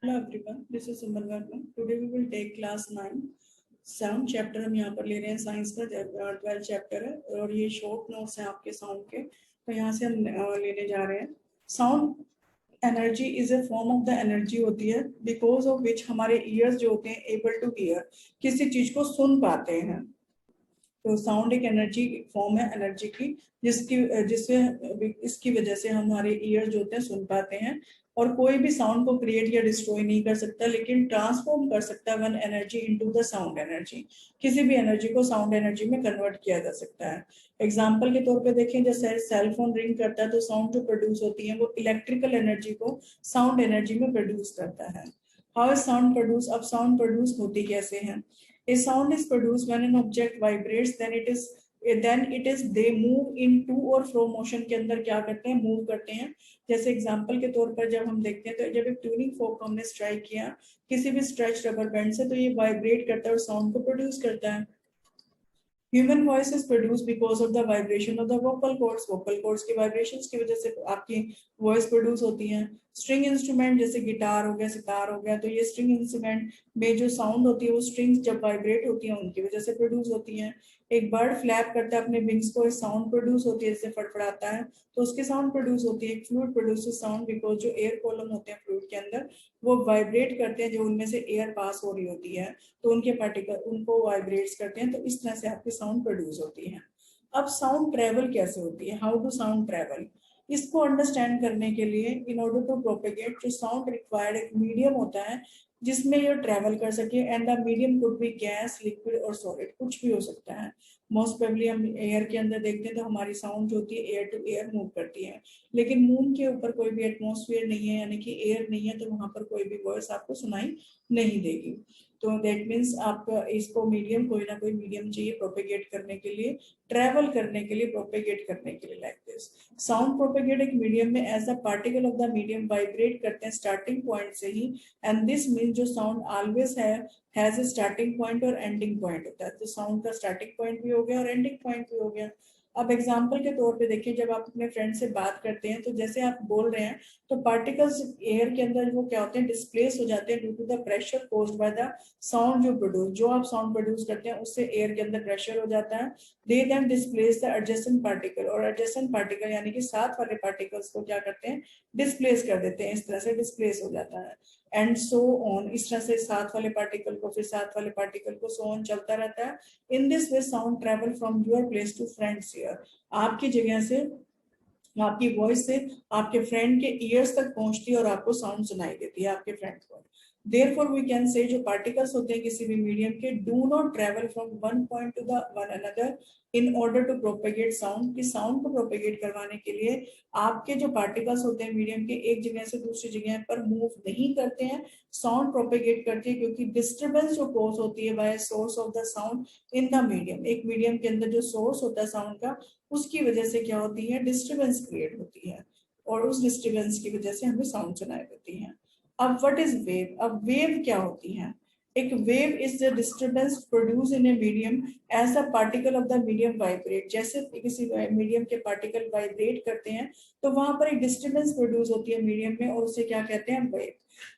Hello everyone, this is Suman Verma. Today we will take class 9 sound chapter हम यहाँ पर ले रहे हैं। साइंस का 12 चैप्टर है और ये शॉर्ट नोट्स हैं आपके साउंड के। तो यहाँ से हम लेने जा रहे हैं। Sound energy is a form of the energy होती है बिकॉज ऑफ विच हमारे ईयर्स जो होते हैं एबल टू हियर, किसी चीज को सुन पाते हैं। तो साउंड एक एनर्जी फॉर्म है एनर्जी की, जिससे इसकी वजह से हमारे ईयर जो होते हैं सुन पाते हैं। और कोई भी साउंड को क्रिएट या डिस्ट्रॉय नहीं कर सकता, लेकिन ट्रांसफॉर्म कर सकता है one energy into the sound energy. किसी भी एनर्जी को साउंड एनर्जी में कन्वर्ट किया जा सकता है। एग्जाम्पल के तौर पे देखें, जैसे सेल फोन रिंग करता है तो साउंड जो प्रोड्यूस होती है वो इलेक्ट्रिकल एनर्जी को साउंड एनर्जी में प्रोड्यूस करता है। How is sound produce? अब साउंड प्रोड्यूस होती कैसे है? A sound is produced when an object vibrates, then it is they move in to or fro motion के अंदर क्या करते हैं, मूव करते हैं। जैसे एग्जांपल के तौर पर जब हम देखते हैं तो जब एक ट्यूनिंग फोक हमने स्ट्राइक किया किसी भी स्ट्रेच रबर बैंड से, तो ये वाइब्रेट करता है और साउंड को प्रोड्यूस करता है। Human voice is produce because of the vibration of the vocal cords. Vocal cords की वाइब्रेशंस की वजह से आपकी वॉइस प्रोड्यूस होती है। स्ट्रिंग इंस्ट्रूमेंट जैसे गिटार हो गया, सितार हो गया, तो ये स्ट्रिंग इंस्ट्रूमेंट में जो साउंड होती है वो स्ट्रिंग्स जब वाइब्रेट होती है उनकी वजह से प्रोड्यूस होती है। एक बर्ड फ्लैप करता है अपने विंग्स को, साउंड प्रोड्यूस होती है, जैसे फड़फड़ाता है तो उसकी साउंड प्रोड्यूस होती है। एक फ्लूट प्रोड्यूसेस साउंड बिकॉज जो एयर कॉलम होते हैं फ्लूट के अंदर वो वाइब्रेट करते हैं, जो उनमें से एयर पास हो रही होती है तो उनके पार्टिकल उनको वाइब्रेट्स करते हैं, तो इस तरह से आपकी साउंड प्रोड्यूस होती है। अब साउंड ट्रेवल कैसे होती है? How to sound travel? इसको अंडरस्टैंड करने के लिए इन ऑर्डर टू प्रोपेगेट जो साउंड रिक्वायर्ड एक मीडियम होता है जिसमें ये ट्रेवल कर सके। And the medium could be gas, liquid और सॉलिड, कुछ भी हो सकता है। मोस्ट प्रोबेबली हम एयर के अंदर देखते हैं तो हमारी साउंड जो होती है एयर टू एयर मूव करती है, लेकिन मून के ऊपर कोई भी एटमॉस्फेयर नहीं है, यानी कि एयर नहीं है, तो वहां पर कोई भी वॉइस आपको सुनाई नहीं देगी। तो दैट मीन्स आप इसको मीडियम, कोई ना कोई मीडियम चाहिए प्रोपेगेट करने के लिए, ट्रेवल करने के लिए, प्रोपेगेट करने के लिए। लाइक दिस साउंड प्रोपेगेट एक मीडियम में as the particle of the medium vibrate करते हैं स्टार्टिंग पॉइंट से ही। एंड दिस मीन जो sound always has a starting point और एंडिंग पॉइंट होता है। तो साउंड का स्टार्टिंग पॉइंट भी हो गया और एंडिंग पॉइंट भी हो गया। अब एग्जाम्पल के तौर पे देखिए, जब आप अपने फ्रेंड से बात करते हैं तो जैसे आप बोल रहे हैं तो पार्टिकल्स एयर के अंदर वो क्या होते हैं, डिस्प्लेस हो जाते हैं due to the pressure caused by the sound जो आप साउंड प्रोड्यूस करते हैं उससे एयर के अंदर प्रेशर हो जाता है। They then displace the adjacent particle, और एडजेसेंट पार्टिकल यानी कि साथ वाले पार्टिकल्स को क्या करते हैं, डिस्प्लेस कर देते हैं। इस तरह से डिस्प्लेस हो जाता है। एंड सो ऑन, इस तरह से साथ वाले पार्टिकल को फिर साथ वाले पार्टिकल को, सो ऑन चलता रहता है। In this way sound travel from your place to friends ear, आपकी जगह से, आपकी वॉइस से आपके फ्रेंड के ईयर्स तक पहुंचती है और आपको साउंड सुनाई देती है आपके फ्रेंड को। Therefore we can say जो पार्टिकल्स होते हैं किसी भी मीडियम के do not travel from one point to the one another in order to propagate sound, कि साउंड को प्रोपेगेट करवाने के लिए आपके जो पार्टिकल्स होते हैं मीडियम के एक जगह से दूसरी जगह पर मूव नहीं करते हैं, साउंड प्रोपेगेट करते हैं। क्योंकि डिस्टर्बेंस जो कॉज होती है by source of the sound in the medium, एक मीडियम के अंदर जो सोर्स होता है साउंड का, उसकी वजह से क्या होती है, डिस्टर्बेंस क्रिएट होती है, और उस डिस्टर्बेंस की वजह से हमें साउंड सुनाई देती है। अब व्हाट इज वेव? अब वेव क्या होती है? एक wave is the disturbance produce in a medium as the particle of the medium vibrate. जैसे किसी मीडियम के पार्टिकल वाइब्रेट करते हैं तो वहां पर एक डिस्टर्बेंस प्रोड्यूस होती है मीडियम में, और उसे क्या कहते हैं, वेव।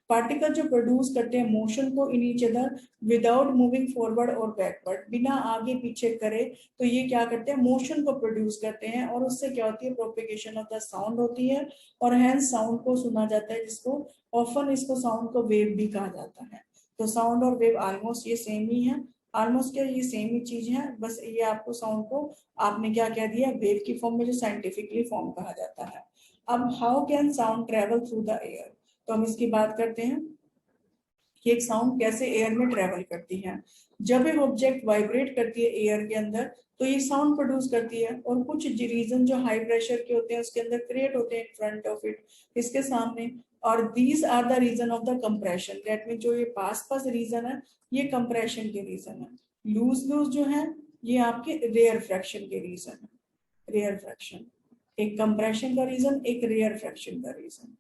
पार्टिकल जो प्रोड्यूस करते हैं मोशन को in each other without moving forward और बैकवर्ड, बिना आगे पीछे करे, तो ये क्या करते हैं, मोशन को प्रोड्यूस करते हैं, और उससे क्या होती है, प्रोपेगेशन ऑफ द साउंड होती है, और हैंस साउंड को सुना जाता है, जिसको ऑफन इसको साउंड को वेव भी कहा जाता है। तो साउंड और वेव ऑलमोस्ट ये सेम ही है, ऑलमोस्ट क्या ये सेम ही चीज है, बस ये आपको साउंड को आपने क्या कह दिया, वेव की फॉर्म में, जो साइंटिफिकली फॉर्म कहा जाता है। अब how can sound travel through the air? तो हम इसकी बात करते हैं कि एक साउंड कैसे एयर में ट्रेवल करती है। जब एक ऑब्जेक्ट वाइब्रेट करती है एयर के अंदर तो ये साउंड प्रोड्यूस करती है, और कुछ रीजन जो हाई प्रेशर के होते हैं उसके अंदर क्रिएट होते हैं इन फ्रंट ऑफ इट, इसके सामने। और these are the region of the compression, that mean जो ये पास पास रीजन है ये कंप्रेशन के रीजन है। लूज लूज जो है ये आपके रेयर फ्रैक्शन के रीजन है, रेयर फ्रैक्शन। एक कंप्रेशन का रीजन, एक रेयर फ्रैक्शन का रीजन।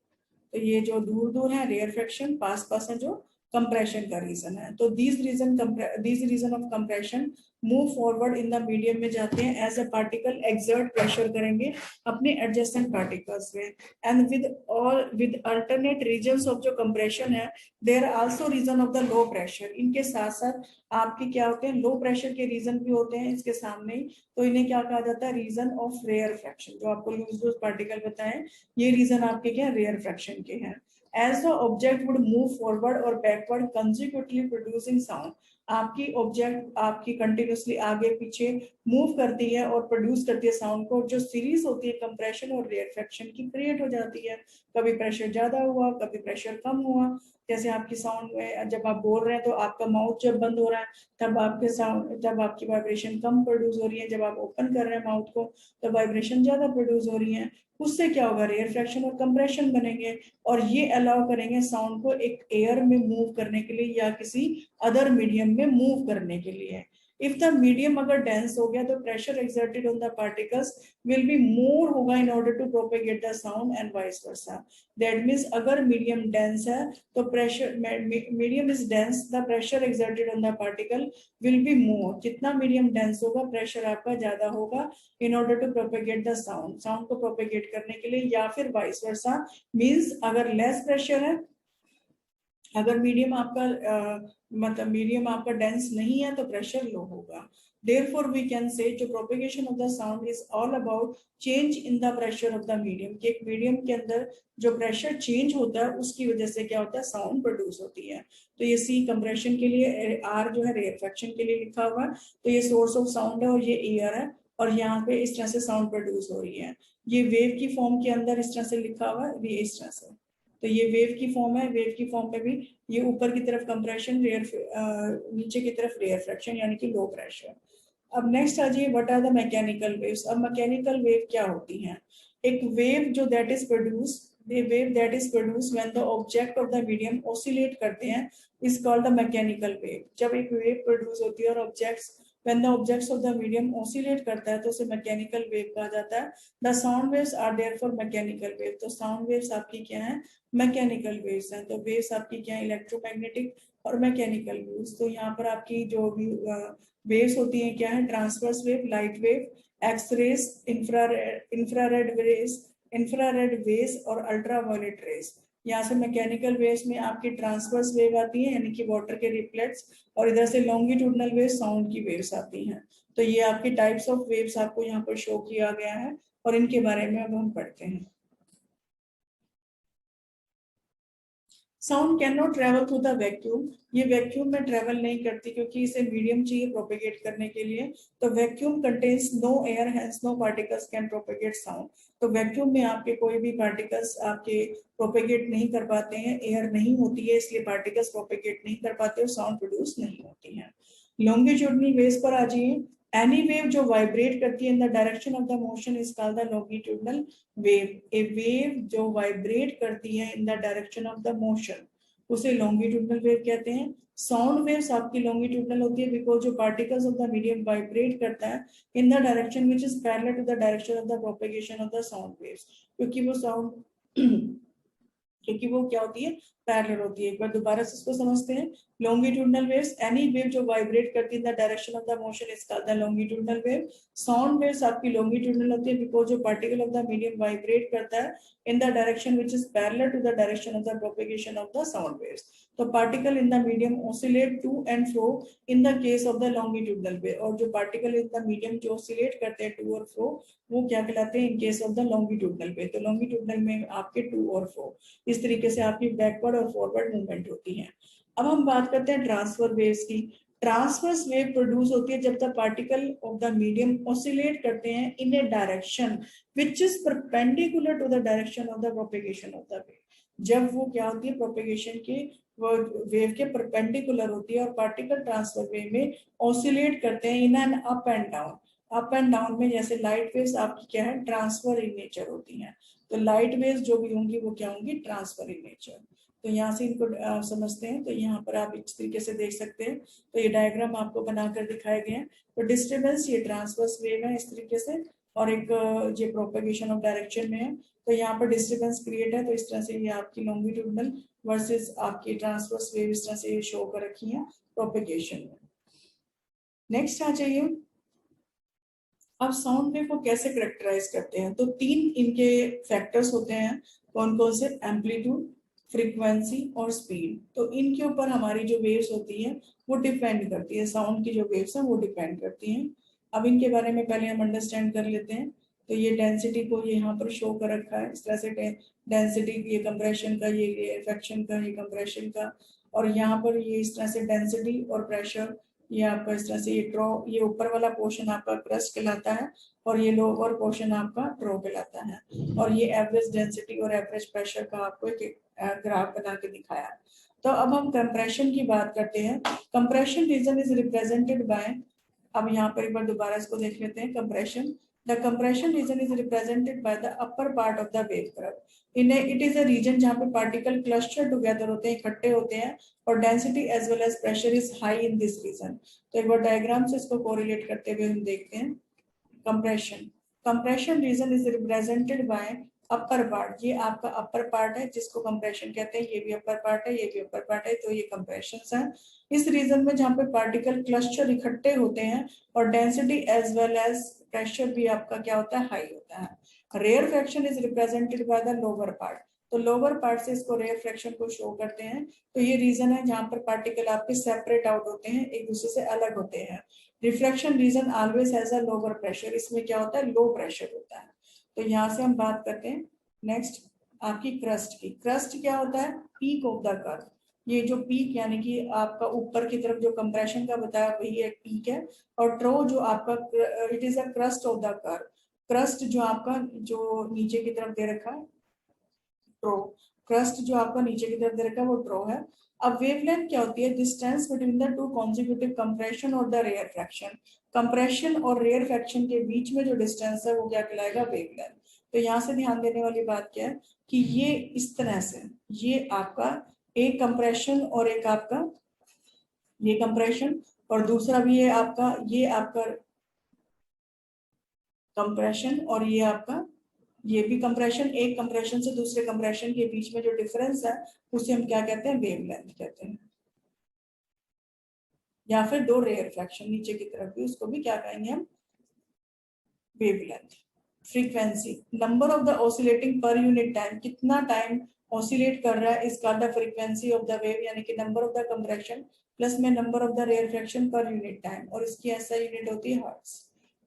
तो ये जो दूर दूर है रेयर फ्रैक्शन, पास पास है जो कंप्रेशन का रीजन है। तो these region of compression move forward in the medium में जाते हैं as a particle exert pressure करेंगे अपने एडजेसेंट पार्टिकल्स में, and with alternate regions of जो कंप्रेशन है there also region of the low pressure. इनके साथ साथ आपके क्या होते हैं, लो प्रेशर के रीजन भी होते हैं इसके सामने ही, तो इन्हें क्या कहा जाता है, रीजन ऑफ रेयर फ्रैक्शन। जो आपको लूज पार्टिकल बताएं ये रीजन आपके क्या रेयर फ्रैक्शन के हैं। As the object would move forward or backward consecutively producing sound, आपकी ऑब्जेक्ट आपकी कंटिन्यूसली आगे पीछे मूव करती है और प्रोड्यूस करती है साउंड को, जो सीरीज होती है कंप्रेशन और रेयरफेक्शन की क्रिएट हो जाती है। कभी प्रेशर ज्यादा हुआ, कभी प्रेशर कम हुआ। जैसे आपकी साउंड में जब आप बोल रहे हैं तो आपका माउथ जब बंद हो रहा है तब आपके साउंड, जब आपकी वाइब्रेशन कम प्रोड्यूस हो रही है, जब आप ओपन कर रहे हैं माउथ को तो वाइब्रेशन ज्यादा प्रोड्यूस हो रही है। उससे क्या होगा, रेयरफेक्शन और कंप्रेशन बनेंगे और ये अलाउ करेंगे साउंड को एक एयर में मूव करने के लिए या किसी अदर मीडियम में मूव करने के लिए। इफ द मीडियम अगर डेंस हो गया तो pressure exerted on the particles will be more होगा in order to propagate the sound and vice versa. That means अगर मीडियम डेंस है तो pressure, medium is dense, the pressure exerted on the particle will be more. जितना medium dense होगा pressure आपका ज्यादा होगा in order to propagate the sound, sound को propagate करने के लिए, या फिर वाइस वर्सा मींस अगर लेस प्रेशर है, अगर मीडियम आपका मतलब मीडियम आपका डेंस नहीं है तो प्रेशर लो होगा। Therefore we can say जो propagation of the sound is all about change in the pressure of the medium, कि एक मीडियम के अंदर जो प्रेशर चेंज होता है उसकी वजह से क्या होता है, साउंड प्रोड्यूस होती है। तो ये सी कंप्रेशन के लिए, आर जो है रेयरफेक्शन के लिए लिखा हुआ है, तो ये सोर्स ऑफ साउंड है और ये एयर है और यहाँ पे इस तरह से साउंड प्रोड्यूस हो रही है। ये वेव की फॉर्म के अंदर इस तरह से लिखा हुआ है, ये इस तरह से, तो ये वेव की फॉर्म है। वेव की फॉर्म में भी ये ऊपर की तरफ कंप्रेशन, नीचे की तरफ रेयरफेक्शन यानी कि लो प्रेशर। अब नेक्स्ट आ जाइए, what are the mechanical waves. अब मैकेनिकल वेव क्या होती हैं? एक वेव जो that is produce, the wave that is produced when the object of the medium oscillate करते हैं is called the mechanical wave। जब एक वेव प्रोड्यूस होती है और objects, when the objects of the medium oscillate करता है तो उसे मैकेनिकल वेव कहा जाता है। the sound waves are therefore mechanical wave। तो साउंड वेव्स आपकी क्या है, मैकेनिकल वेव्स हैं। तो वेव्स आपकी क्या है, इलेक्ट्रोमैग्नेटिक और मैकेनिकल वेव्स। तो यहाँ पर आपकी जो भी वेव्स होती हैं क्या है, transverse wave, light wave, x rays, infrared rays, infrared waves और अल्ट्रावायलेट रेज। यहाँ से मैकेनिकल वेव्स में आपकी ट्रांसवर्स वेव आती है यानी कि वाटर के रिफ्लेक्ट्स, और इधर से लॉन्गिट्यूडनल वेव, साउंड की वेव्स आती हैं। तो ये आपके टाइप्स ऑफ वेव्स आपको यहाँ पर शो किया गया है और इनके बारे में अब हम पढ़ते हैं। Sound can not travel through the vacuum. ये वैक्यूम में ट्रेवल नहीं करती क्योंकि इसे मीडियम चाहिए प्रोपेगेट करने के लिए। तो vacuum contains no air, hence no particles can propagate sound. तो वैक्यूम में आपके कोई भी पार्टिकल्स आपके प्रोपेगेट नहीं कर पाते हैं, एयर नहीं होती है इसलिए पार्टिकल्स प्रोपेगेट नहीं कर पाते और साउंड प्रोड्यूस नहीं होती है। लॉन्गिट्यूडनल वेव्स पर आ जाइए। एनी वेव जो वाइब्रेट करती है in the direction of the motion is called the longitudinal wave. A wave जो वाइब्रेट करती है in the direction of the motion उसे लॉन्गिट्यूडनल वेव कहते हैं। साउंड वेव्स आपकी लॉन्गिट्यूडनल होती है बिकॉज जो particles of the medium vibrate करता है in the direction which is parallel to the direction of the propagation of the sound waves. क्योंकि वो क्या होती है, पैरेलल होती है। एक बार दोबारा से इसको समझते हैं। लॉन्गिट्यूडनल वेव्स, एनी वेव जो वाइब्रेट करती है in the direction of the motion is called the longitudinal wave. Sound waves आपकी लॉन्गिट्यूडनल होती है बिकॉज जो particle of the medium vibrate करता है in the direction which is parallel to the direction of the propagation of the sound waves। तो particle in the medium oscillate to and fro in the case of the longitudinal wave। और जो particle in the medium जो oscillate करते हैं to और fro वो क्या कहलाते हैं, in case of the longitudinal wave। तो longitudinal में आपके to और fro इस तरीके से आपकी backward और forward movement होती है। अब हम बात करते हैं ट्रांसफर वेव्स की। ट्रांसवर्स वेव प्रोड्यूस होती है जब the particle of the medium oscillate करते हैं इन ए direction which is perpendicular to the direction of the propagation of the wave। जब वो क्या होती है, प्रोपेगेशन के वो वेव के परपेंडिकुलर होती है और पार्टिकल ट्रांसफर वेव में ऑसिलेट करते हैं in an up and down. Up and down में जैसे लाइट वेव्स आपकी क्या है, ट्रांसफर इन नेचर होती हैं। तो लाइट वेव्स जो भी होंगी वो क्या होंगी, ट्रांसफर इन नेचर। तो यहाँ से इनको समझते हैं। तो यहाँ पर आप इस तरीके से देख सकते हैं। तो ये डायग्राम आपको बनाकर दिखाए गए हैं। तो डिस्टर्बेंस ये ट्रांसवर्स वेव है इस तरीके से, और एक ये प्रोपेगेशन ऑफ डायरेक्शन में है। तो यहाँ पर डिस्टर्बेंस क्रिएट है। तो इस तरह से ये आपकी लॉन्गिट्यूडनल वर्सेस आपकी ट्रांसवर्स वेव इस तरह से शो कर रखी है प्रोपेगेशन में। नेक्स्ट आ जाइए, अब साउंड वेव को कैसे करेक्टराइज करते हैं। तो 3 इनके फैक्टर्स होते हैं, कौन कौन से, एम्पलीट्यूड, फ्रीक्वेंसी और स्पीड। तो इनके ऊपर हमारी जो वेव्स होती हैं वो डिपेंड करती है, साउंड की जो वेव्स हैं वो डिपेंड करती हैं। अब इनके बारे में पहले हम अंडरस्टैंड कर लेते हैं। तो ये डेंसिटी को यहाँ पर शो कर रखा है इस तरह से, डेंसिटी ये कंप्रेशन का, ये रिफ्रैक्शन का, ये कंप्रेशन का, और यहाँ पर ये इस तरह से डेंसिटी और प्रेशर, ये आपका इस तरह से ये ट्रो, ये ऊपर वाला पोर्शन आपका क्रस्ट कहलाता है और ये लोअर पोर्शन आपका ट्रो कहलाता है। और ये एवरेज डेंसिटी और एवरेज प्रेशर का आपको एक ग्राफ बना के दिखाया। तो अब हम कंप्रेशन की बात करते हैं। Compression region is represented by, अब यहाँ पर एक बार दोबारा इसको देख लेते हैं। Compression, the compression region is represented by the upper part of the wave curve. It is a region जहाँ पे पार्टिकल क्लस्टर टुगेदर होते हैं, इकट्ठे होते हैं, और density as well as pressure is high in this region. तो एक बार डायग्राम से इसको कोरिलेट करते हुए हम देखते हैं। Compression, compression region is represented by upper part, ये आपका अपर पार्ट है जिसको कंप्रेशन कहते हैं, ये भी अपर पार्ट है, ये भी अपर पार्ट है, तो ये कंप्रेशन है। इस रीजन में जहाँ पे पार्टिकल क्लस्टर इकट्ठे होते हैं और density as well as pressure भी आपका क्या होता है, हाई होता है। Rarefaction is represented by the lower part, तो लोअर पार्ट से इसको रेयर फ्रैक्शन को शो करते हैं। तो ये रीजन है जहाँ पर पार्टिकल आपके सेपरेट आउट होते हैं, एक दूसरे से अलग होते हैं। Reflection region always has a lower pressure, इसमें क्या होता है, लो प्रेशर होता है। तो यहाँ से हम बात करते हैं नेक्स्ट आपकी क्रस्ट की। क्रस्ट क्या होता है, पीक ऑफ द कर्व। ये जो पीक यानी कि आपका ऊपर की तरफ जो कंप्रेशन का बताया वही एक पीक है, और ट्रो जो आपका, it is a crust of the curve. Crust जो आपका जो नीचे की तरफ दे रखा है, ट्रो, क्रस्ट जो आपका नीचे की तरफ दे रखा है वो ट्रो है। अब वेवलेंथ क्या होती है, distance between the two consecutive compression और द रेयर फ्रैक्शन। कंप्रेशन और रेयर फ्रैक्शन के बीच में जो डिस्टेंस है वो क्या कहलाएगा, वेवलेंथ। तो यहाँ से ध्यान देने वाली बात क्या है कि ये इस तरह से, ये आपका एक कंप्रेशन और एक आपका ये कंप्रेशन, और दूसरा भी है आपका, ये आपका कंप्रेशन, और ये आपका ये भी कंप्रेशन। एक कंप्रेशन से दूसरे कंप्रेशन के बीच में जो डिफरेंस है उसे हम क्या कहते हैं, वेवलेंथ कहते हैं। या फिर दो रेयर फ्रैक्शन नीचे की तरफ भी, उसको भी क्या कहेंगे हम, wavelength. Frequency, number of the oscillating per unit time, कितना टाइम ऑसिलेट कर रहा है is called the frequency of the wave, यानी कि number of the compression plus में number of the rarefaction per unit time, और इसकी ऐसा यूनिट होती है हर्ट्ज।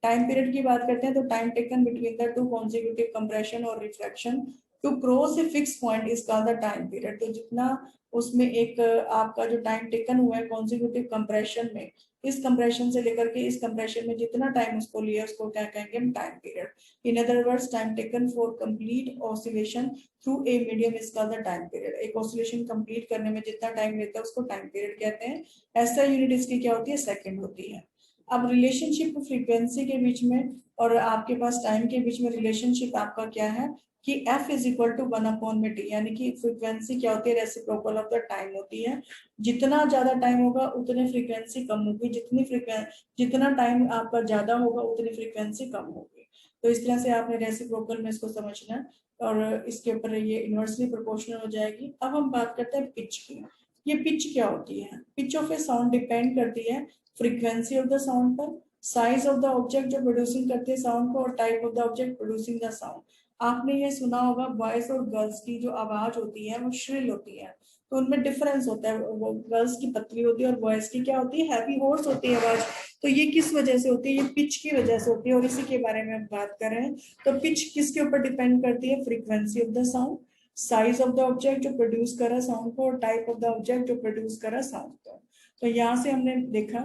टाइम पीरियड की बात करते हैं तो time taken between the two consecutive compression और refraction to cross a fix point is called the time period. तो जितना उसमें एक आपका जो टाइम टेकन हुआ है कॉन्जिक्यूटिव कंप्रेशन में, इस कंप्रेशन से लेकर के इस कंप्रेशन में जितना टाइम उसको लिया उसको क्या कहेंगे हम, time period. In other words, time taken for complete oscillation through a medium is called the time period. एक ऑसिलेशन कंप्लीट करने में जितना टाइम लेता है उसको टाइम पीरियड कहते हैं। ऐसा यूनिट इसकी क्या होती है, सेकंड होती है। अब रिलेशनशिप फ्रीक्वेंसी के बीच में और आपके पास टाइम के बीच में रिलेशनशिप आपका क्या है कि F is equal to 1/t, यानी कि फ्रीक्वेंसी क्या होती है, रेसिप्रोकल ऑफ द टाइम होती है। जितना ज्यादा टाइम होगा उतनी फ्रीक्वेंसी कम होगी, जितना टाइम आपका ज्यादा होगा उतनी फ्रीक्वेंसी कम होगी। तो इस तरह से आपने रेसिप्रोकल में इसको समझना है, और इसके ऊपर ये इनवर्सली प्रोपोर्शनल हो जाएगी। अब हम बात करते हैं पिच की। ये पिच क्या होती है, pitch of A sound depend करती है फ्रीक्वेंसी ऑफ द साउंड पर, साइज ऑफ द ऑब्जेक्ट जो प्रोड्यूसिंग करते हैं साउंड को, और type of the object producing the sound. आपने ये सुना होगा बॉयज और गर्ल्स की जो आवाज होती है वो श्रिल होती है, तो उनमें डिफरेंस होता है। वो गर्ल्स की पतली होती है और बॉयज की क्या होती है, हैवी होर्स होती है आवाज। तो ये किस वजह से होती है, ये पिच की वजह से होती है, और इसी के बारे में हम बात कर रहे हैं। तो पिच किसके ऊपर डिपेंड करती है, frequency of the sound, size of the object जो प्रोड्यूस कर रहा है साउंड को, और टाइप ऑफ द ऑब्जेक्ट जो प्रोड्यूस कर रहा है साउंड को। तो यहाँ से हमने देखा,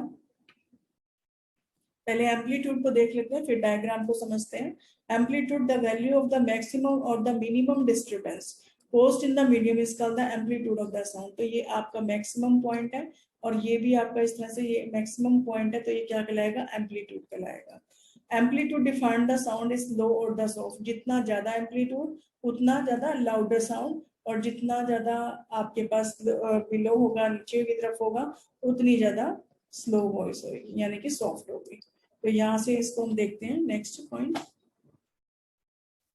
पहले एम्पलीट्यूड को देख लेते हैं फिर डायग्राम को समझते हैं। Amplitude, the value of the maximum और the minimum disturbance post in the medium is called the amplitude of the sound. तो ये आपका मैक्सिमम पॉइंट है, और ये भी आपका इस तरह से ये मैक्सिमम पॉइंट है, तो ये क्या कहलाएगा, एम्पलीट्यूड कहलाएगा। Amplitude define the sound is low और द सॉफ्ट, जितना ज्यादा एम्पलीट्यूड उतना ज्यादा लाउडर साउंड, और जितना ज्यादा आपके पास बिलो होगा, नीचे की तरफ होगा, उतनी ज्यादा स्लो वॉइस होगी, यानी कि सॉफ्ट होगी। तो यहाँ से इसको हम देखते हैं नेक्स्ट पॉइंट।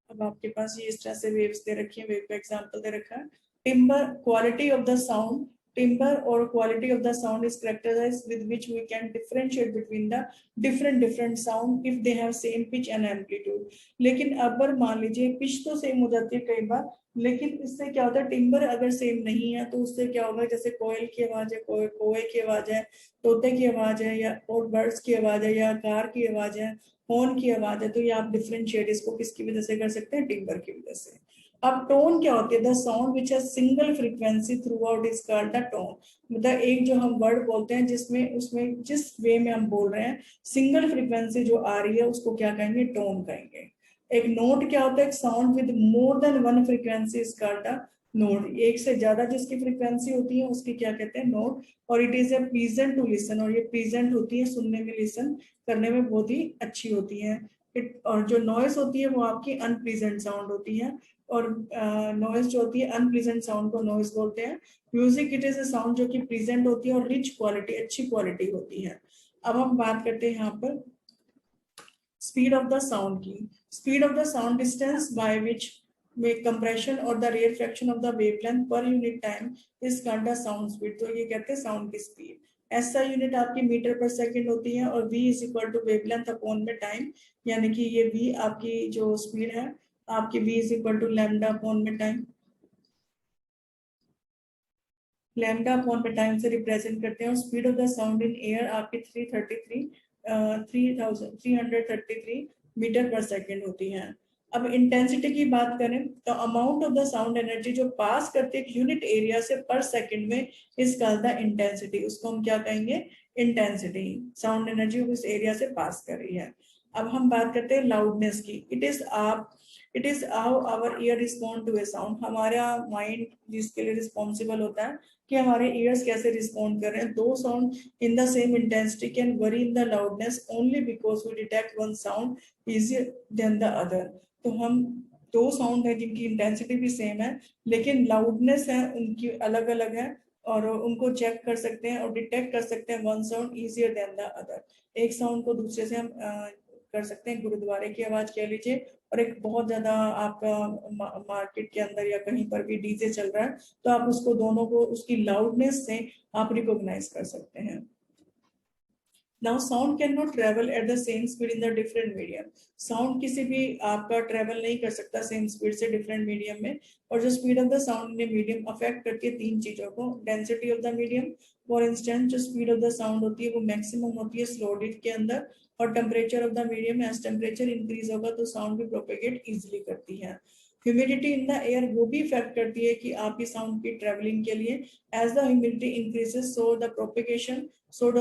अब आपके पास ये इस तरह से वेव्स दे रखी है, वेव का एग्जांपल दे रखा है। Timber, quality of the sound timbre or quality of the sound is characterized with which we can differentiate between the different sound if they have same pitch and amplitude. लेकिन अगर मान लीजिए pitch तो same हो जाती है कई बार, लेकिन इससे क्या होता है टिम्बर अगर सेम नहीं है तो उससे क्या होगा, जैसे कोयल की आवाज है, कोए की आवाज है, तोते की आवाज है, या और बर्ड्स की आवाज है, या कार की आवाज है, हॉर्न की आवाज है, तो ये आप डिफरेंशिएट इसको किसकी वजह से कर सकते हैं, टिम्बर की वजह से। अब टोन क्या होती है, the sound which has single frequency through out is called the tone. मतलब एक जो हम वर्ड बोलते हैं जिसमें उसमें जिस वे में हम बोल रहे हैं सिंगल फ्रीक्वेंसी जो आ रही है उसको क्या कहेंगे, टोन कहेंगे। एक नोट क्या होता है, एक sound with more than one frequency is called a note. एक से ज्यादा जिसकी फ्रीक्वेंसी होती है उसकी क्या कहते हैं, नोट। और it is a pleasant to listen, और ये प्लीजेंट होती है सुनने में, लिसन करने में बहुत ही अच्छी होती है। और जो नॉइस होती है वो आपकी अनप्लीजेंट साउंड होती है, और नॉइस जो होती है अनप्लीजेंट साउंड को नॉइस बोलते हैं। Music it is a sound जो कि प्लीजेंट होती है और रिच क्वालिटी, अच्छी क्वालिटी होती है। अब हम बात करते हैं यहाँ पर स्पीड ऑफ द साउंड की। Speed of the sound distance by which में कंप्रेशन और the rarefaction of the wavelength पर unit time is called the sound speed. तो ये कहते हैं साउंड की स्पीड। ऐसा यूनिट आपकी मीटर पर सेकंड होती है, और v is equal to wavelength upon में टाइम, यानी कि ये v आपकी जो स्पीड है आपकी v is equal to lambda upon में टाइम। लैम्डा अपॉन में टाइम से रिप्रेजेंट करते हैं। और speed of the sound in air आपकी 333 मीटर पर सेकेंड होती है। अब इंटेंसिटी की बात करें तो amount of the sound energy जो पास करती है यूनिट एरिया से पर सेकंड में इस कॉल्ड द इंटेंसिटी। उसको हम क्या कहेंगे, इंटेंसिटी। साउंड एनर्जी उस एरिया से पास कर रही है। अब हम बात करते हैं लाउडनेस की। It is how our ear respond to a sound. हमारा माइंड जिसके लिए रिस्पॉन्सिबल होता है कि हमारे ईयर्स कैसे रिस्पॉन्ड कर रहे हैं। दो sound in the same intensity can vary in the loudness only because we detect one sound easier than the other. तो हम दो साउंड है जिनकी इंटेंसिटी भी सेम है लेकिन लाउडनेस है उनकी अलग अलग है, और उनको चेक कर सकते हैं और डिटेक्ट कर सकते हैं one sound easier than the other. एक साउंड को दूसरे से हम कर सकते हैं। गुरुद्वारे की आवाज कह लीजिए और एक बहुत ज्यादा आपका मार्केट के अंदर या कहीं पर भी डीजे चल रहा है तो आप उसको दोनों को उसकी लाउडनेस से आप रिकॉग्नाइज कर सकते हैं। Now sound cannot travel at the same speed in the different medium. Sound किसी भी आपका ट्रेवल नहीं कर सकता सेम स्पीड से डिफरेंट मीडियम में। और जो speed of the sound in medium affect करती है तीन चीजों को, density of the medium, for instance जो स्पीड ऑफ द साउंड होती है वो मैक्सिमम होती है स्लो डिट के अंदर, और temperature of the medium, as temperature increase होगा तो साउंड भी प्रोपेगेट इजिली करती है। ह्यूमिडिटी इन द एयर वो भी इफेक्ट करती है कि आपकी साउंड की ट्रेवलिंग के लिए, as the humidity increases so does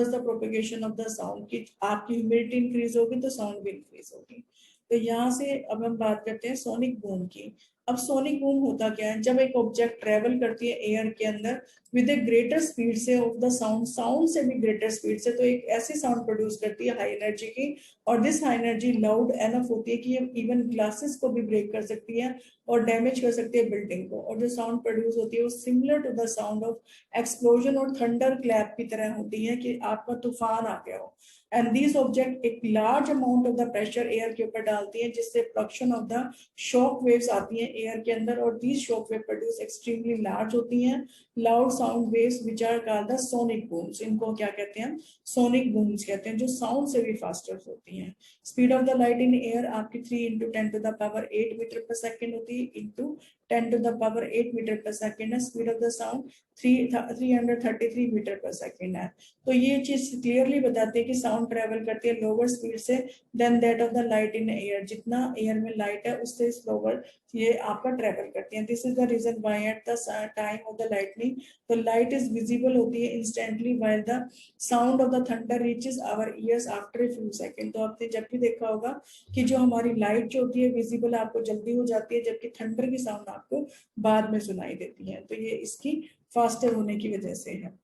the propagation of the sound. की आपकी ह्यूमिडिटी इंक्रीज होगी तो साउंड भी इंक्रीज होगी। तो यहाँ से अब हम बात करते हैं सोनिक बूम की। अब सोनिक बूम होता क्या है, जब एक ऑब्जेक्ट ट्रेवल करती है एयर के अंदर विद ए ग्रेटर स्पीड से ऑफ द साउंड से भी ग्रेटर स्पीड से, तो एक ऐसी साउंड प्रोड्यूस करती है हाई एनर्जी की, और this high energy loud enough होती है कि ये इवन ग्लासेस को भी ब्रेक कर सकती है और डैमेज कर सकती है बिल्डिंग को। और जो साउंड प्रोड्यूस होती है वो similar to the sound of explosion और थंडर क्लैप की तरह होती है कि आपका तूफान आ गया हो। एंड दिस ऑब्जेक्ट एक large amount of the pressure air के ऊपर डालती है जिससे production of the shock waves आती हैं एयर के अंदर, और these shock wave produce extremely large होती हैं loud sound waves which are called the sonic booms. इनको क्या कहते हैं, सोनिक बूम्स कहते हैं, जो साउंड से भी फास्टर होती हैं। Speed of the light in air आपकी 3 into 10 to the power 8 metre per second होती है, into 10 to the power 8 metre per second है। Speed of the sound 333 metre per second है। तो ये चीज क्लियरली बताती है कि साउंड ट्रेवल करती है लोअर स्पीड से than that of the light in air. जितना एयर में लाइट है उससे स्लोअर ये आपका ट्रेवल करती है। This is the reason why at the time of the lightning the light is visible होती है instantly while the sound of the thunder reaches our ears after a few second. तो आपने जब भी देखा होगा कि जो हमारी लाइट जो होती है विजिबल आपको जल्दी हो जाती है, जबकि थंडर की साउंड आपको बाद में सुनाई देती है। तो ये इसकी फास्टर होने की वजह से है।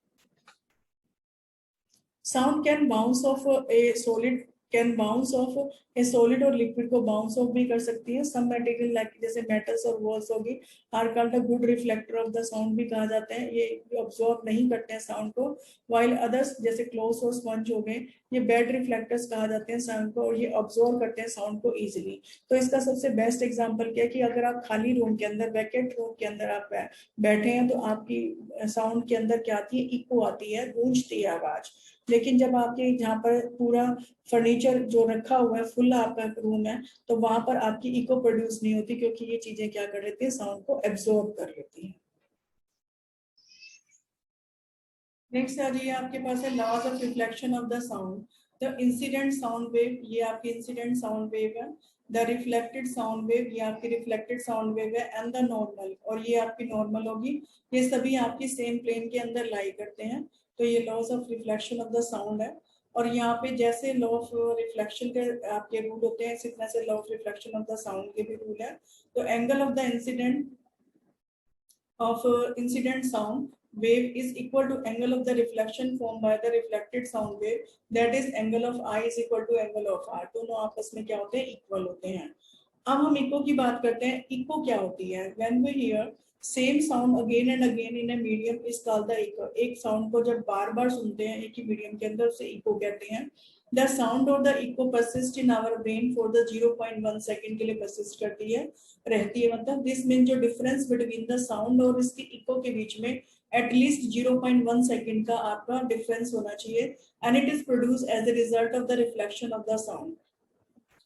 Sound can bounce off a solid can bounce off a solid और लिक्विड को बाउंस ऑफ भी कर सकती है। सम मटेरियल लाइक जैसे मेटल्स और वॉल्स होगी are called a good reflector of the sound भी कहा जाता है, ये ऑब्जॉर्व नहीं करते हैं साउंड को, वाइल अदर्स जैसे क्लोथ और स्पंज हो गए ये बैड रिफ्लेक्टर्स कहा जाते हैं साउंड को, और ये ऑब्जॉर्व करते हैं साउंड को इजीली। तो इसका सबसे बेस्ट एग्जांपल क्या है कि अगर आप खाली रूम के अंदर वैकेंट रूम के अंदर आप बैठे हैं तो आपकी साउंड के अंदर क्या आती है, इको आती है, गूंजती है आवाज। लेकिन जब आपके जहाँ पर पूरा फर्नीचर जो रखा हुआ है फुल आपका रूम है तो वहां पर आपकी इको प्रोड्यूस नहीं होती, क्योंकि ये चीजें क्या कर लेती है, साउंड को एब्जॉर्ब कर लेती है। नेक्स्ट आ जाइए, आपके पास है laws of reflection of the sound. The incident sound wave, ये आपकी इंसिडेंट साउंड वेव है। द रिफ्लेक्टेड साउंड वेव, ये आपकी रिफ्लेक्टेड साउंड वेव है। एंड द नॉर्मल, और ये आपकी नॉर्मल होगी। ये सभी आपकी सेम प्लेन के अंदर लाई करते हैं। तो ये laws of reflection of the sound है। और यहाँ पे जैसे लॉ ऑफ रिफ्लेक्शन के आपके रूल होते हैं, इसी तरह से law of reflection of the sound के भी रूल है। तो angle of the incident of incident sound wave is equal to angle of the reflection formed by the reflected sound wave, that is angle of I is equal to angle of R। दोनों आपस में क्या होते हैं, equal होते हैं। अब हम इको की बात करते हैं। इको क्या होती है, when we hear same sound again and again in a medium is called the echo। एक साउंड को जब बार बार सुनते हैं एक ही मीडियम के अंदर उसे इको कहते हैं। द साउंड और the eco persist in our brain for the 0.1 second के लिए परसिस्ट करती है, रहती है। मतलब दिस मीन जो डिफरेंस बिटवीन द साउंड और इसकी इको के बीच में एटलीस्ट 0.1 सेकंड का आपका डिफरेंस होना चाहिए। And it is produce as a result of the reflection of the sound.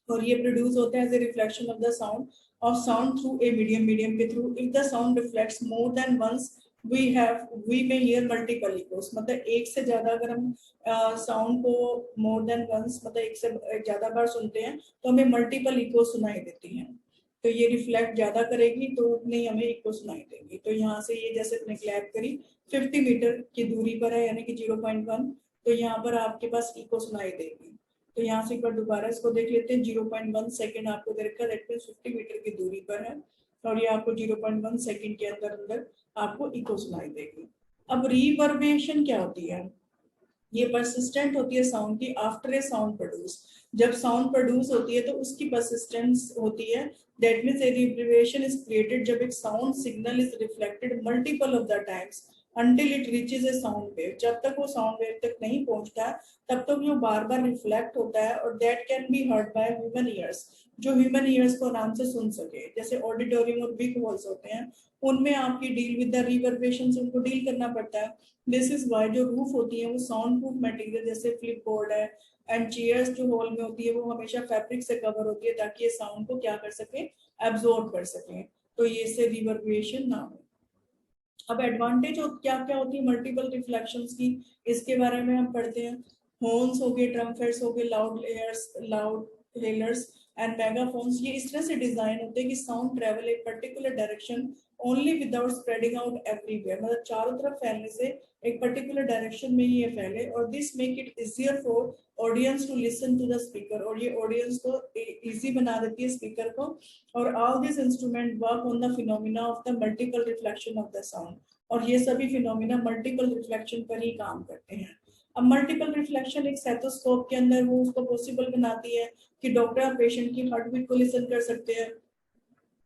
और ये प्रोड्यूस होता है as a reflection of the sound through a medium के through. If the sound reflects more than once we may hear multiple echoes. मतलब एक से ज्यादा अगर हम साउंड को मोर देन वंस मतलब एक से ज्यादा बार सुनते हैं तो हमें मल्टीपल इको सुनाई देती हैं। तो ये रिफ्लेक्ट ज्यादा करेगी तो उतनी हमें इको सुनाई देगी। तो यहाँ से ये जैसे अपने क्लैप करी 50 मीटर की दूरी पर है यानी कि 0.1, तो यहाँ पर आपके पास इको सुनाई देगी। तो यहाँ से एक बार दोबारा इसको देख लेते हैं। 0.1 सेकंड आपको दे रखा है, दैट मींस 50 मीटर की दूरी पर है और ये आपको 0.1 सेकंड के अंदर अंदर आपको इको सुनाई देगी। अब रिवर्बेशन क्या होती है, ये परसिस्टेंट होती है साउंड की आफ्टर ए साउंड प्रोड्यूस। जब साउंड प्रोड्यूस होती है तो उसकी परसिस्टेंस होती है, that means a reverberation is created जब एक sound signal is reflected multiple of the times until it reaches a sound wave। जब तक वो साउंड वेव तक नहीं पहुंचता तब तक वो बार बार रिफ्लेक्ट होता है और that can be heard by human ears, जो ह्यूमन ईयर्स को आराम से सुन सके। जैसे ऑडिटोरियम और बिग हॉल्स होते हैं उनमें आपकी डील विद द रिवर्बेशन उनको डील करना पड़ता है। दिस इज वाई जो रूफ होती है वो साउंड प्रूफ मटेरियल जैसे फ्लिप बोर्ड है एंड चेयर्स जो हॉल में होती है वो हमेशा फैब्रिक से कवर होती है ताकि ये साउंड को क्या कर सके, एब्जॉर्ब कर सके। तो ये इससे रिवर्बेशन ना हो। अब एडवांटेज क्या क्या होती है मल्टीपल रिफ्लेक्शंस की, इसके बारे में हम पढ़ते हैं। हॉर्न्स हो गए, ट्रम्पेट्स हो गए, लाउड हेलर्स एंड मेगाफोन्स, ये इस तरह से डिजाइन होते हैं कि साउंड ट्रेवल एक particular direction only without spreading out everywhere. मतलब चारों तरफ फैलने से एक पर्टिकुलर डायरेक्शन में ही ये फैले और this make it easier for audience to listen to the speaker. और ये ऑडियंस को इजी बना देती है स्पीकर को। और all this instrument work on the phenomena of the multiple reflection of the sound. और ये सभी फिनोमिना मल्टीपल रिफ्लेक्शन पर ही काम करते हैं। अब मल्टीपल रिफ्लेक्शन एक स्टेथोस्कोप के अंदर वो उसको पॉसिबल बनाती है कि डॉक्टर और पेशेंट की हार्ट बीट को लिसन कर सकते हैं।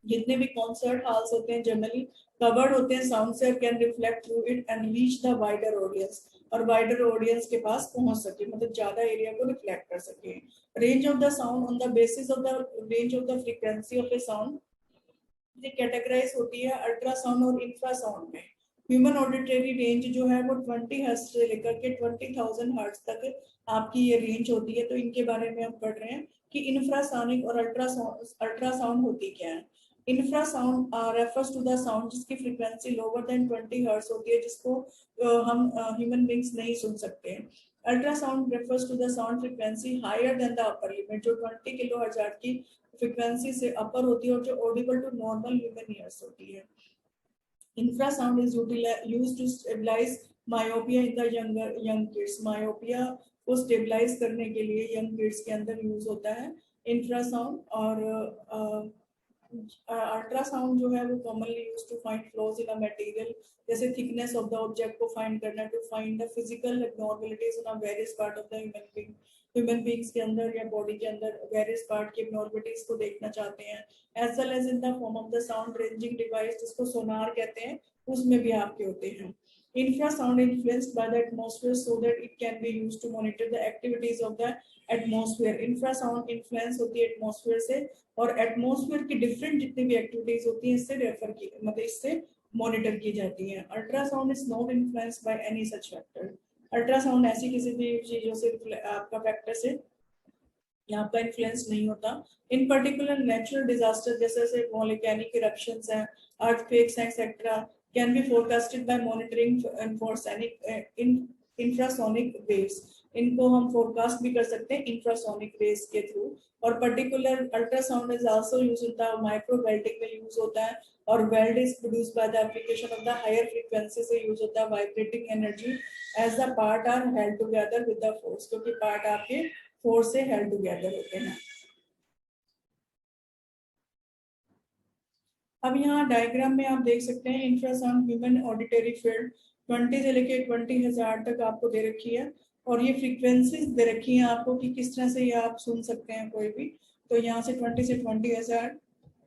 जितने भी कॉन्सर्ट हॉल्स होते हैं जनरली कवर्ड होते हैं साउंड से, can reflect through it and reach the wider audience. और वाइडर ऑडियंस के पास पहुंच सके, मतलब ज्यादा एरिया को रिफ्लेक्ट कर सके। Range of the sound on the basis of the range of the frequency of A sound ये कैटेगराइज होती है अल्ट्रासाउंड और इंफ्रासाउंड में। ह्यूमन ऑडिटरी रेंज जो है वो 20 हर्ट्ज से लेकर के 20,000 हर्ट्ज तक आपकी ये रेंज होती है। तो इनके बारे में हम पढ़ रहे हैं कि इंफ्रासोनिक और अल्ट्रासाउंड होती क्या है। Infrasound refers to the sound जिसकी फ्रीक्वेंसी लोअर देन 20 हर्ट्ज होती है, जिसको हम ह्यूमन बींग्स नहीं सुन सकते हैं। Ultrasound refers to the sound frequency higher than the upper limit, जो 20 किलो हर्ट्ज की फ्रीक्वेंसी से अपर होती है और जो audible to normal human ears होती है। Infrasound is used to stabilise myopia in the young kids. Myopia को स्टेबलाइज करने के लिए यंग किड्स के अंदर यूज होता है इंफ्रासाउंड। और अल्ट्रासाउंड जो है वो commonly use to find flaws in a material, जैसे थिकनेस ऑफ द ऑब्जेक्ट को फाइंड करना, to find the physical abnormalities in a various part of the human beings के अंदर या बॉडी के अंदर वेरियस पार्ट की एब्नॉर्मलिटीज को देखना चाहते हैं, as well as in the form of the sound ranging device जिसको सोनार कहते हैं, उसमें भी आपके होते हैं। Infrasound influenced by the atmosphere so that it can be used to monitor the activities of the atmosphere. Infrasound influence होती है एटमॉस्फेयर से, और एटमॉस्फेयर की डिफरेंट जितनी भी एक्टिविटीज होती हैं इससे रेफर की मतलब इससे मॉनिटर की जाती हैं। Ultrasound is not influenced by any such factor. Ultrasound ऐसी किसी भी चीजों से आपका फैक्टर से यहाँ पर इन्फ्लुएंस नहीं होता। इन पर्टिकुलर नेचुरल डिजास्टर जैसे वोल्केनिक इरप्शंस हैं, earthquakes etcetera can be forecasted by monitoring infrasonic waves. इनको हम फोरकास्ट भी कर सकते हैं इंफ्रासोनिक वेव्स के थ्रू। और particular ultrasound is also use होता है, माइक्रो वेल्डिंग में यूज होता है, और weld is produce by the application of the higher frequency से यूज होता है vibrating energy as the part are held together with the force, क्योंकि पार्ट आपके फोर्स से हेल्ड टुगेदर होते हैं। अब यहाँ डायग्राम में आप देख सकते हैं इंफ्रासाउंड ह्यूमन ऑडिटरी फील्ड 20 से लेके 20,000 तक आपको दे रखी है, और ये फ्रीक्वेंसीज दे रखी हैं आपको कि किस तरह से ये आप सुन सकते हैं कोई भी। तो यहाँ से 20 से 20,000,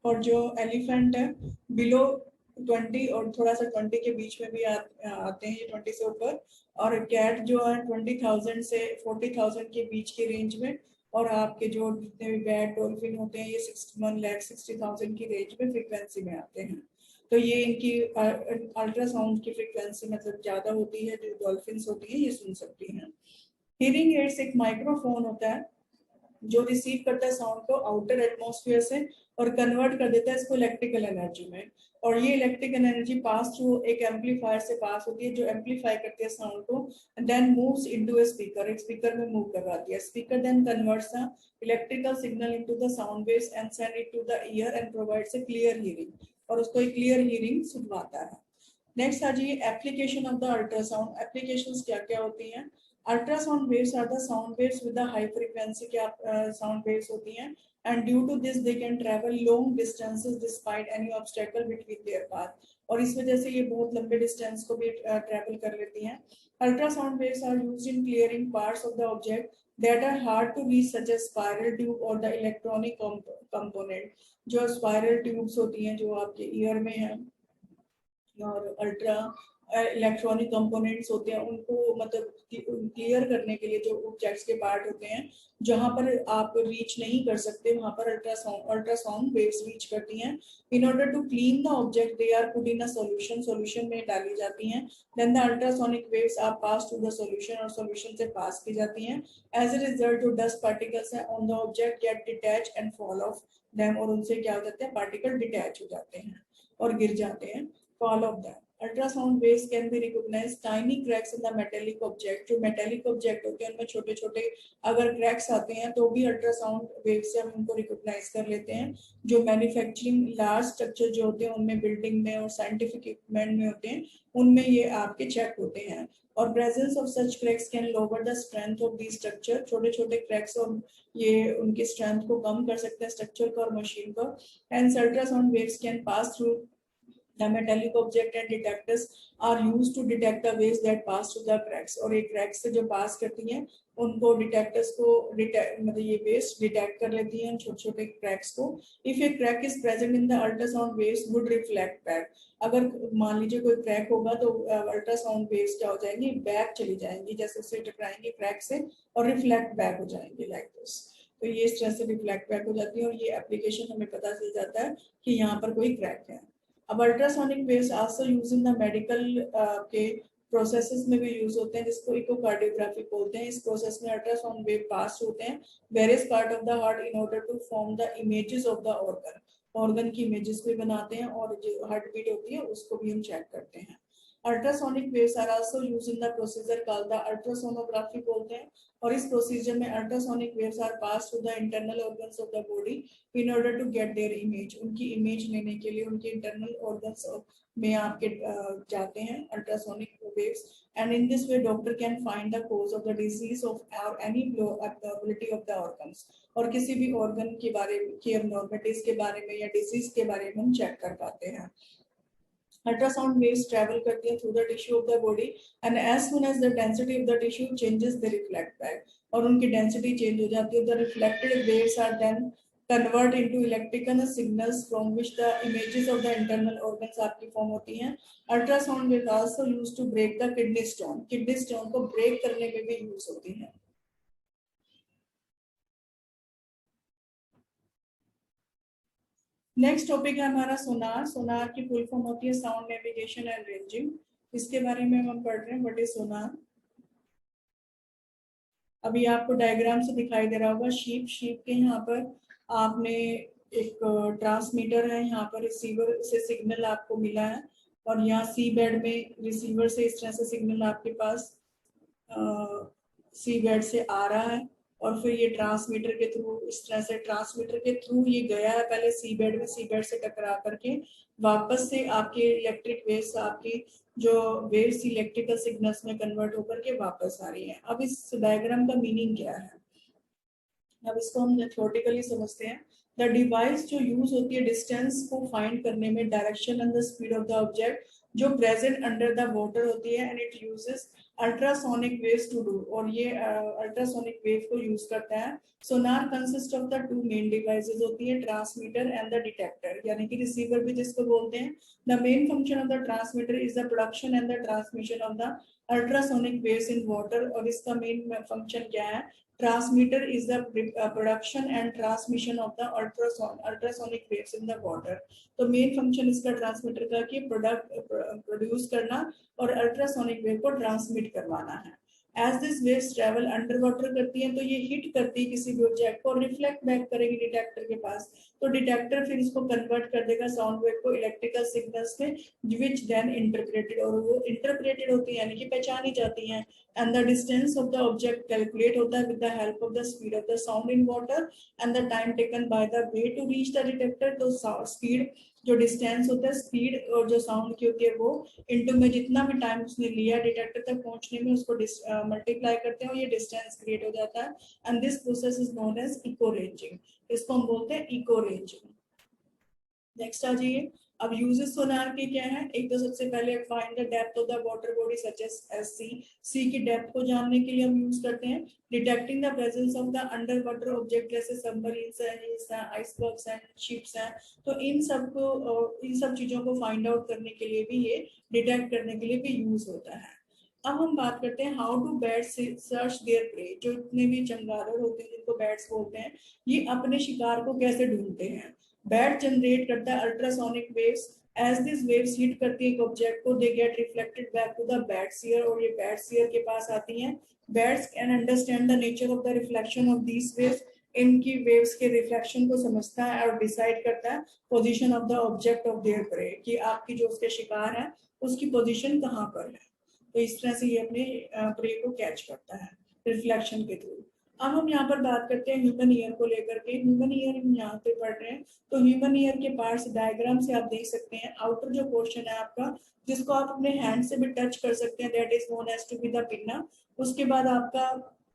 और जो एलिफेंट है बिलो 20 और थोड़ा सा 20 के बीच में भी आते हैं ये 20 से ऊपर, और कैट जो है 20,000 से 40,000 के बीच के रेंज में, और आपके जो जितने भी बैट डॉल्फिन होते हैं ये 1,60,000 की रेंज में फ्रीक्वेंसी में आते हैं। तो ये इनकी अल्ट्रासाउंड की फ्रीक्वेंसी मतलब ज्यादा होती है, जो डॉल्फिन होती है ये सुन सकती हैं। हियरिंग एड्स एक माइक्रोफोन होता है जो रिसीव करता है साउंड को आउटर एटमॉस्फेयर से और कन्वर्ट कर देता है इसको इलेक्ट्रिकल एनर्जी में, और ये इलेक्ट्रिकल एनर्जी पास थ्रू एक एम्पलीफायर से पास होती है जो एम्पलीफाई करती है साउंड को, then moves into a speaker, एक स्पीकर में मूव करवाती है। Speaker then converts the electrical signal into the sound waves and send it to the ear and provides a clear hearing, और उसको एक क्लियर हियरिंग सुनवाता है। Next आ जाइए application of the ultrasound. Applications क्या क्या होती हैं? Ultrasound waves are the sound waves with the high frequency के साउंड वेव्स होती हैं, and due to this they can travel long distances despite any obstacle between their path, और इस वजह से ये बहुत लंबे डिस्टेंस को भी ट्रैवल कर लेती हैं। Ultrasound waves are used in clearing parts of the object that are hard to reach such as spiral tube or the electronic component। जो स्पाइरल ट्यूब्स होती हैं जो आपके ईयर में है, और अल्ट्रा इलेक्ट्रॉनिक कंपोनेंट्स होते हैं उनको मतलब क्लियर करने के लिए जो ऑब्जेक्ट्स के पार्ट होते हैं जहां पर आप रीच नहीं कर सकते वहां पर अल्ट्रासाउंड वेव्स रीच करती हैं। In order to clean the object they are put in a solution में डाली जाती हैं, then the ultrasonic waves are pass to the solution और सॉल्यूशन से पास की जाती हैं। एज ए रिजल्ट जो डस्ट पार्टिकल्स हैं on the object get detach and fall off them, और उनसे क्या हो जाते हैं पार्टिकल डिटैच हो जाते हैं और गिर जाते हैं, fall of that। Ultrasound waves can be recognized tiny cracks in the metallic object। जो metallic object होते हैं उनमें छोटे छोटे अगर cracks आते हैं तो भी ultrasound wave से हम उनको recognize कर लेते हैं। जो manufacturing large structure जो होते हैं उनमें building में और scientific equipment में होते हैं उनमें ये आपके check होते हैं, और presence of such cracks can lower the strength of these structure। छोटे छोटे cracks और ये उनकी strength को कम कर सकते हैं structure का और machine का। Hence ultrasound waves can pass through the metallic object and detectors are used to detect the waves that pass through the cracks। और ये cracks से जो pass करती हैं उनको detectors को मतलब ये waves detect कर लेती हैं छोटे छोटे cracks को। If a crack is present in the ultrasound waves would reflect back। अगर मान लीजिए कोई crack होगा तो ultrasound waves क्या हो जाएंगी back चली जाएंगी, जैसे उससे टकराएंगी crack से और reflect back हो जाएंगी like this। तो ये इस तरह से reflect back हो जाती है, और ये application हमें पता चल जाता है कि यहाँ पर कोई crack है। अब ultrasonic waves also use in the medical के प्रोसेसेस में भी यूज होते हैं जिसको इकोकार्डियोग्राफी बोलते हैं। इस प्रोसेस में अल्ट्रासाउंड वेव पास होते हैं various part of the heart in order to form the images of the organ की इमेजेस भी बनाते हैं, और जो हार्ट बीट होती है उसको भी हम चेक करते हैं। Ultrasonic waves are also use in the procedure called the ultrasonography बोलते हैं, और इस प्रोसीजर में ultrasonic waves are pass to the internal organs of the body in order to get their image. उनकी इमेज लेने के लिए उनके इंटरनल ऑर्गन्स में आपके जाते हैं ultrasonic waves, and in this way doctor can find the cause of the disease of or any abnormality of the organs. और किसी भी organ के बारे में की abnormalities के बारे में या disease के बारे में हम check कर पाते हैं. Ultrasound waves travel करती है through the tissue of the body, and as soon as the density of the tissue changes, they reflect back. और उनकी density change हो जाती है. The reflected waves are then convert into electrical signals from which the images of the internal organs आपकी form होती हैं. Ultrasound is also used to break the kidney stone. Kidney stone को break करने में भी use होती है. Next topic है हमारा सोनार. सोनार की फुल फॉर्म होती है साउंड नेविगेशन एंड रेंजिंग. इसके बारे में हम पढ़ रहे हैं. व्हाट इज सोनार? अभी आपको डायग्राम से दिखाई दे रहा होगा शीप के यहाँ पर आपने एक ट्रांसमीटर है, यहाँ पर रिसीवर से सिग्नल आपको मिला है, और यहाँ सी बेड में रिसीवर से इस तरह से सिग्नल आपके पास सी बेड से आ रहा है, और फिर ये ट्रांसमीटर के थ्रू इस तरह से ट्रांसमीटर के थ्रू ये गया है पहले सी बेड में, सी बेड से टकरा करके वापस से आपके इलेक्ट्रिक वेव्स आपकी जो वेव्स इलेक्ट्रिकल सिग्नल्स में कन्वर्ट होकर के वापस आ रही हैं. अब इस डायग्राम का मीनिंग क्या है, अब इसको हम थ्योरेटिकली समझते हैं. द डिवाइस जो यूज होती है डिस्टेंस को फाइंड करने में, direction and the speed of the object जो प्रेजेंट अंडर द वाटर होती है, and it uses ultrasonic waves to do, और ये अल्ट्रासोनिक वेव को यूज करता है. Sonar consist of the two main devices होती है, ट्रांसमीटर एंड द डिटेक्टर, यानी कि रिसीवर भी जिसको बोलते हैं. The main function of the transmitter is the production and the transmission of the ultrasonic waves in water. और इसका मेन फंक्शन क्या है? Transmitter is the production and transmission of the ultrasonic waves in the water. तो main function इसका transmitter का कि produce करना और अल्ट्रासोनिक वेव को ट्रांसमिट करवाना है. As this waves travel under water करती हैं, तो ये हिट करती है किसी भी ऑब्जेक्ट को, रिफ्लेक्ट बैक करेगी डिटेक्टर के पास, तो डिटेक्टर फिर इसको कन्वर्ट कर देगा साउंड वेव को इलेक्ट्रिकल सिग्नल्स में, विच देन इंटरप्रेटेड, और वो इंटरप्रेटेड होती है यानी कि पहचानी जाती हैं. And the distance of the object calculate होता है with the help of the speed of the sound in water and the time taken by the way to reach the detector. तो स्पीड जो डिस्टेंस होता है, speed और जो sound की होती है वो इनटू में जितना भी टाइम उसने लिया डिटेक्टर तक पहुंचने में उसको मल्टीप्लाई करते हैं और ये डिस्टेंस क्रिएट हो जाता है. And this process is known as echo ranging. इसको हम बोलते हैं इको रेंजिंग. नेक्स्ट आ जाइए. अब यूजेस सोनार के क्या है? एक तो सबसे पहले find the depth of the water body such as sea की डेप्थ को जानने के लिए हम यूज करते हैं. Detecting the presence of the under water object जैसे सबमरीन्स हैं, आइसबर्ग्स हैं, शिप्स हैं, तो इन सब चीजों को फाइंड आउट करने के लिए भी, ये डिटेक्ट करने के लिए भी यूज होता है. अब हम बात करते हैं how to bats search their prey. जो इतने भी चमगादड़ होते हैं जिनको बैट्स बोलते हैं, ये अपने शिकार को कैसे ढूंढते हैं? बैट जनरेट करता है ultrasonic waves. As this waves hit करती है एक ऑब्जेक्ट को, they get reflected back to the bats ear, और ये बैट्स ईयर के पास आती हैं. Bats can understand the nature of the reflection of these waves. इनकी वेव्स के रिफ्लेक्शन को समझता है और डिसाइड करता है position of the object of their prey, कि आपकी जो उसके शिकार है उसकी पोजीशन कहाँ पर है. तो इस तरह से ये अपने प्रे को कैच करता है रिफ्लेक्शन के थ्रू. अब हम यहाँ पर बात करते हैं ह्यूमन ईयर को लेकर के. ह्यूमन ईयर हम यहाँ पे पढ़ रहे हैं, तो ह्यूमन ईयर के पार्ट्स डायग्राम से आप देख सकते हैं. आउटर जो पोर्शन है आपका, जिसको आप अपने हैंड से भी टच कर सकते हैं, that is known as to be the pinna. उसके बाद आपका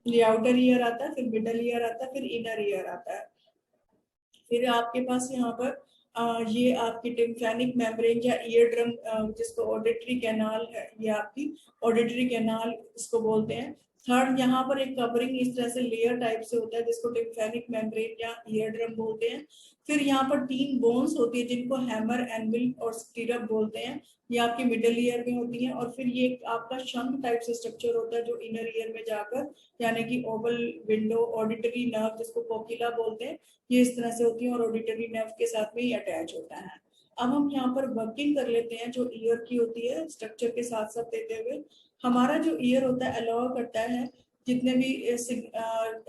ये आउटर ईयर आता है, फिर मिडल ईयर आता है, फिर इनर ईयर आता है. फिर आपके पास यहाँ पर ये आपकी टिम्फेनिक मेम्ब्रेन या ईयर ड्रम, जिसको ऑडिटरी कैनाल है, ये आपकी ऑडिटरी कैनाल इसको बोलते हैं. थर्ड, यहाँ पर एक कवरिंग इस तरह से लेयर टाइप से होता है जिसको टिम्फेनिक मेम्ब्रेन या ईयर ड्रम बोलते हैं. फिर यहाँ पर 3 बोन्स होती है जिनको हैमर, एनविल और स्टीरअप बोलते हैं, ये आपके मिडल ईयर में होती हैं. और फिर ये आपका शंख टाइप से स्ट्रक्चर होता है जो इनर ईयर में जाकर, यानी कि ओवल विंडो ऑडिटरी नर्व जिसको कोकिला बोलते हैं, ये इस तरह से होती है और ऑडिटरी नर्व के साथ में ही अटैच होता है. अब हम यहाँ पर वर्किंग कर लेते हैं जो ईयर की होती है स्ट्रक्चर के साथ साथ देते हुए. हमारा जो ईयर होता है अलाउ करता है जितने भी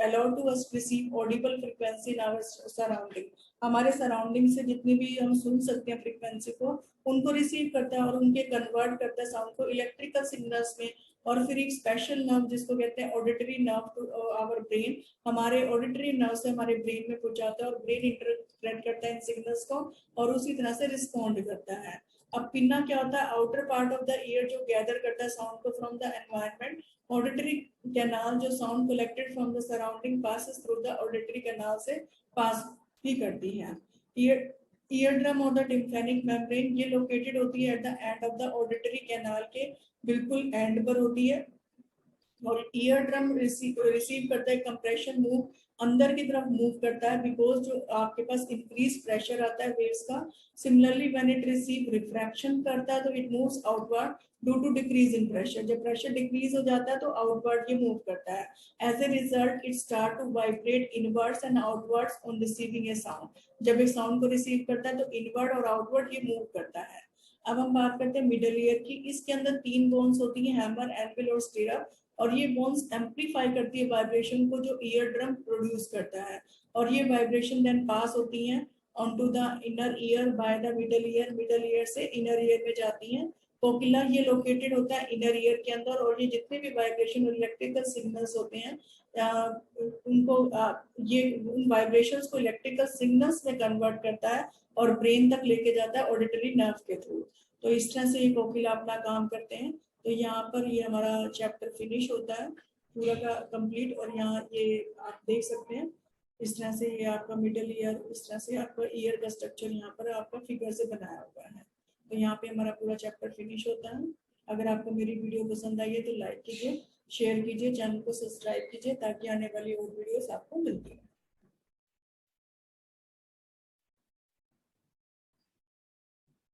allow to us receive audible frequency in our surrounding. हमारे सराउंडिंग से जितनी भी हम सुन सकते हैं फ्रीक्वेंसी को, उनको रिसीव करता है और उनके कन्वर्ट करता है साउंड को इलेक्ट्रिकल सिग्नल्स में. और फिर एक स्पेशल नर्व जिसको कहते हैं auditory nerve to our brain, हमारे ऑडिटरी नर्व से हमारे ब्रेन में पहुंचाता है और ब्रेन इंटरप्रेट करता है इन सिग्नल्स को और उसी तरह से रिस्पॉन्ड करता है. अब पिन्ना क्या होता है, outer part of the ear जो गैदर करता है साउंड को from the environment. Auditory canal जो sound collected from the surrounding passes through the auditory canal से पास भी करती है। ईयर ड्रम और द टिम्फेनिक मेम्ब्रेन ये लोकेटेड होती है at the end of the auditory canal के बिल्कुल एंड पर होती है। और ईयर ड्रम रिसीव करता है कंप्रेशन मूव, अंदर की तरफ मूव करता है बिकॉज जो आपके पास इंक्रीज प्रेशर आता है वेव्स का। Similarly when it receive refraction करता है तो it moves outward due to decrease in pressure. जब प्रेशर डिक्रीज हो जाता है तो आउटवर्ड ये मूव करता है। As a result it start to vibrate inwards and outwards on receiving a sound. जब एक साउंड को रिसीव करता है तो इनवर्ड और आउटवर्ड ये मूव करता है। अब हम बात करते हैं मिडल ईयर की। इसके अंदर 3 बोन्स होती हैं, हैमर, एल्विल और स्टिरअप। और ये बोन्स एम्पलीफाई करती है वाइब्रेशन को जो ईयर ड्रम प्रोड्यूस करता है। और ये वाइब्रेशन देन पास होती हैं on the inner year by the middle ear. Middle ear से इनर ईयर में जाती हैं। कोकिला ये लोकेटेड होता है इनर ईयर के अंदर। और ये जितने भी वाइब्रेशन और इलेक्ट्रिकल सिग्नल्स होते हैं उनको ये उन वाइब्रेशंस को इलेक्ट्रिकल सिग्नल्स में कन्वर्ट करता है और ब्रेन तक लेके जाता है ऑडिटरी नर्व के थ्रू। तो इस तरह से ये कोकिला अपना काम करते हैं। तो यहाँ पर ये हमारा चैप्टर फिनिश होता है पूरा का कंप्लीट। और यहाँ ये आप देख सकते हैं इस तरह से ये आपका मिडल ईयर, इस तरह से आपका ईयर का स्ट्रक्चर यहाँ पर आपका फिगर से बनाया हुआ है। तो यहाँ पे हमारा पूरा चैप्टर फिनिश होता है। अगर आपको मेरी वीडियो पसंद आई है तो लाइक कीजिए, शेयर कीजिए, चैनल को सब्सक्राइब कीजिए ताकि आने वाली और वीडियोस आपको मिलती है।